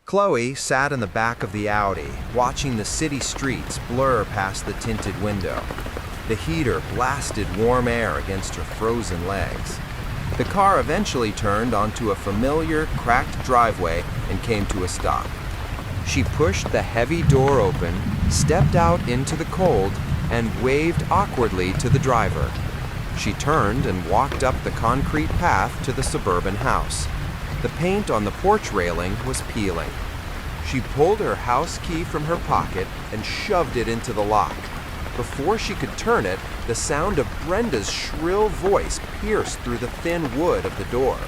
Chloe sat in the back of the Audi, watching the city streets blur past the tinted window. The heater blasted warm air against her frozen legs. The car eventually turned onto a familiar, cracked driveway and came to a stop. She pushed the heavy door open, stepped out into the cold, and waved awkwardly to the driver. She turned and walked up the concrete path to the suburban house. The paint on the porch railing was peeling. She pulled her house key from her pocket and shoved it into the lock. Before she could turn it, the sound of Brenda's shrill voice pierced through the thin wood of the door.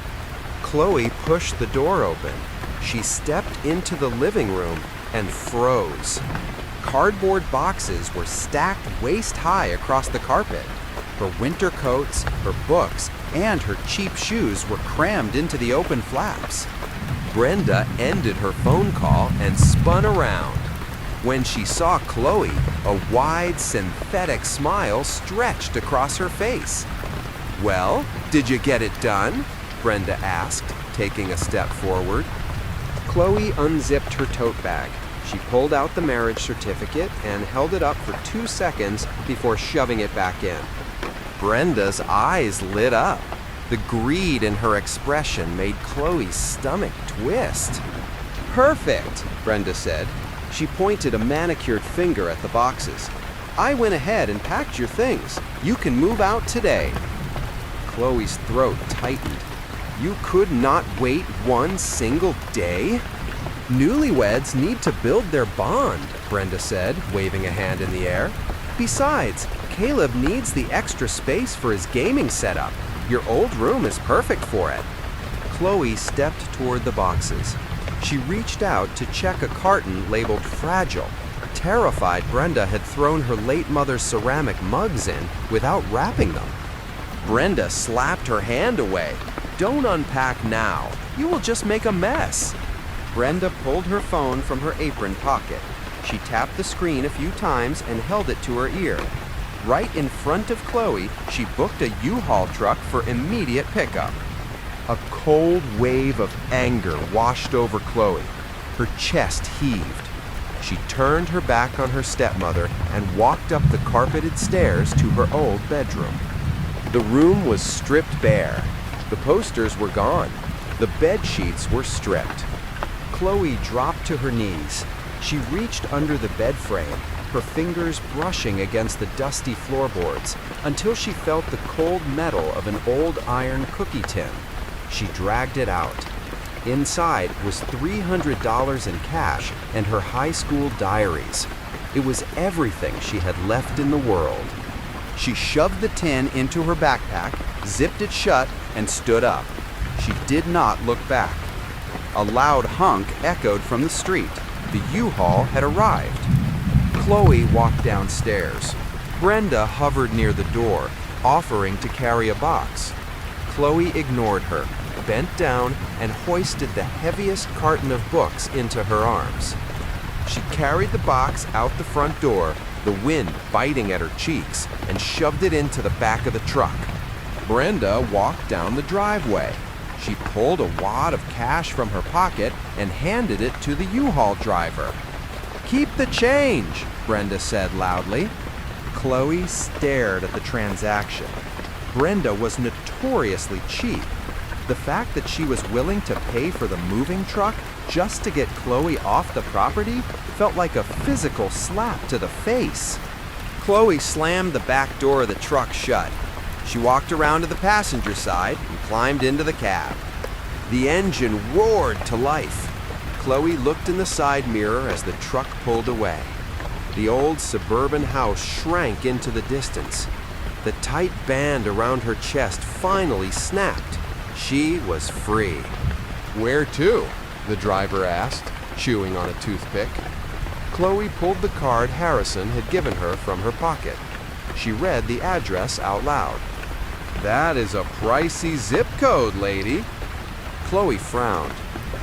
Chloe pushed the door open. She stepped into the living room and froze. Cardboard boxes were stacked waist-high across the carpet. Her winter coats, her books, and her cheap shoes were crammed into the open flaps. Brenda ended her phone call and spun around. When she saw Chloe, a wide, synthetic smile stretched across her face. "Well, did you get it done?" Brenda asked, taking a step forward. Chloe unzipped her tote bag. She pulled out the marriage certificate and held it up for 2 seconds before shoving it back in. Brenda's eyes lit up. The greed in her expression made Chloe's stomach twist. "Perfect," Brenda said. She pointed a manicured finger at the boxes. "I went ahead and packed your things. You can move out today." Chloe's throat tightened. You could not wait one single day? "Newlyweds need to build their bond," Brenda said, waving a hand in the air. "Besides, Caleb needs the extra space for his gaming setup. Your old room is perfect for it." Chloe stepped toward the boxes. She reached out to check a carton labeled fragile, terrified Brenda had thrown her late mother's ceramic mugs in without wrapping them. Brenda slapped her hand away. "Don't unpack now. You will just make a mess." Brenda pulled her phone from her apron pocket. She tapped the screen a few times and held it to her ear. Right in front of Chloe, she booked a U-Haul truck for immediate pickup. A cold wave of anger washed over Chloe. Her chest heaved. She turned her back on her stepmother and walked up the carpeted stairs to her old bedroom. The room was stripped bare. The posters were gone. The bed sheets were stripped. Chloe dropped to her knees. She reached under the bed frame, her fingers brushing against the dusty floorboards, until she felt the cold metal of an old iron cookie tin. She dragged it out. Inside was $300 in cash and her high school diaries. It was everything she had left in the world. She shoved the tin into her backpack, zipped it shut, and stood up. She did not look back. A loud honk echoed from the street. The U-Haul had arrived. Chloe walked downstairs. Brenda hovered near the door, offering to carry a box. Chloe ignored her, bent down, and hoisted the heaviest carton of books into her arms. She carried the box out the front door, the wind biting at her cheeks, and shoved it into the back of the truck. Brenda walked down the driveway. She pulled a wad of cash from her pocket and handed it to the U-Haul driver. "Keep the change," Brenda said loudly. Chloe stared at the transaction. Brenda was notoriously cheap. The fact that she was willing to pay for the moving truck just to get Chloe off the property felt like a physical slap to the face. Chloe slammed the back door of the truck shut. She walked around to the passenger side and climbed into the cab. The engine roared to life. Chloe looked in the side mirror as the truck pulled away. The old suburban house shrank into the distance. The tight band around her chest finally snapped. She was free. "Where to?" the driver asked, chewing on a toothpick. Chloe pulled the card Harrison had given her from her pocket. She read the address out loud. "That is a pricey zip code, lady." Chloe frowned.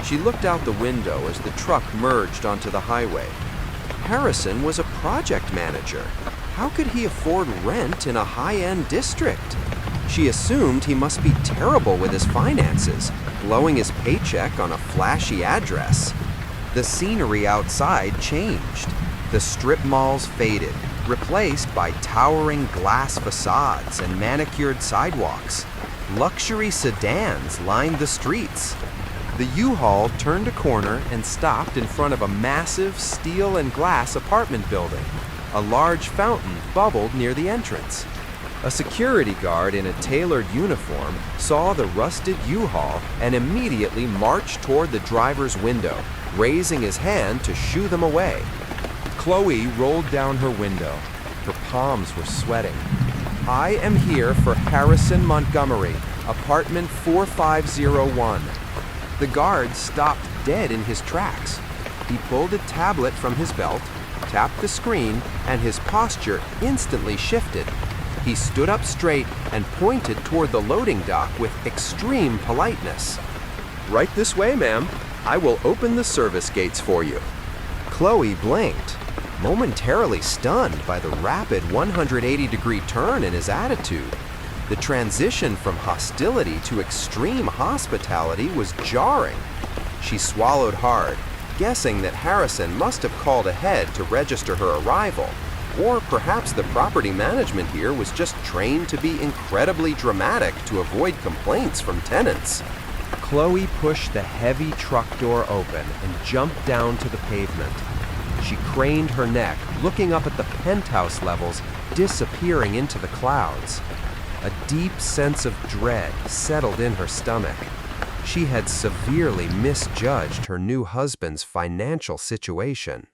She looked out the window as the truck merged onto the highway. Harrison was a project manager. How could he afford rent in a high-end district? She assumed he must be terrible with his finances, blowing his paycheck on a flashy address. The scenery outside changed. The strip malls faded, replaced by towering glass facades and manicured sidewalks. Luxury sedans lined the streets. The U-Haul turned a corner and stopped in front of a massive steel and glass apartment building. A large fountain bubbled near the entrance. A security guard in a tailored uniform saw the rusted U-Haul and immediately marched toward the driver's window, raising his hand to shoo them away. Chloe rolled down her window. Her palms were sweating. "I am here for Harrison Montgomery, apartment 4501. The guard stopped dead in his tracks. He pulled a tablet from his belt, tapped the screen, and his posture instantly shifted. He stood up straight and pointed toward the loading dock with extreme politeness. "Right this way, ma'am. I will open the service gates for you." Chloe blinked, momentarily stunned by the rapid 180-degree turn in his attitude. The transition from hostility to extreme hospitality was jarring. She swallowed hard, guessing that Harrison must have called ahead to register her arrival, or perhaps the property management here was just trained to be incredibly dramatic to avoid complaints from tenants. Chloe pushed the heavy truck door open and jumped down to the pavement. She craned her neck, looking up at the penthouse levels disappearing into the clouds. A deep sense of dread settled in her stomach. She had severely misjudged her new husband's financial situation.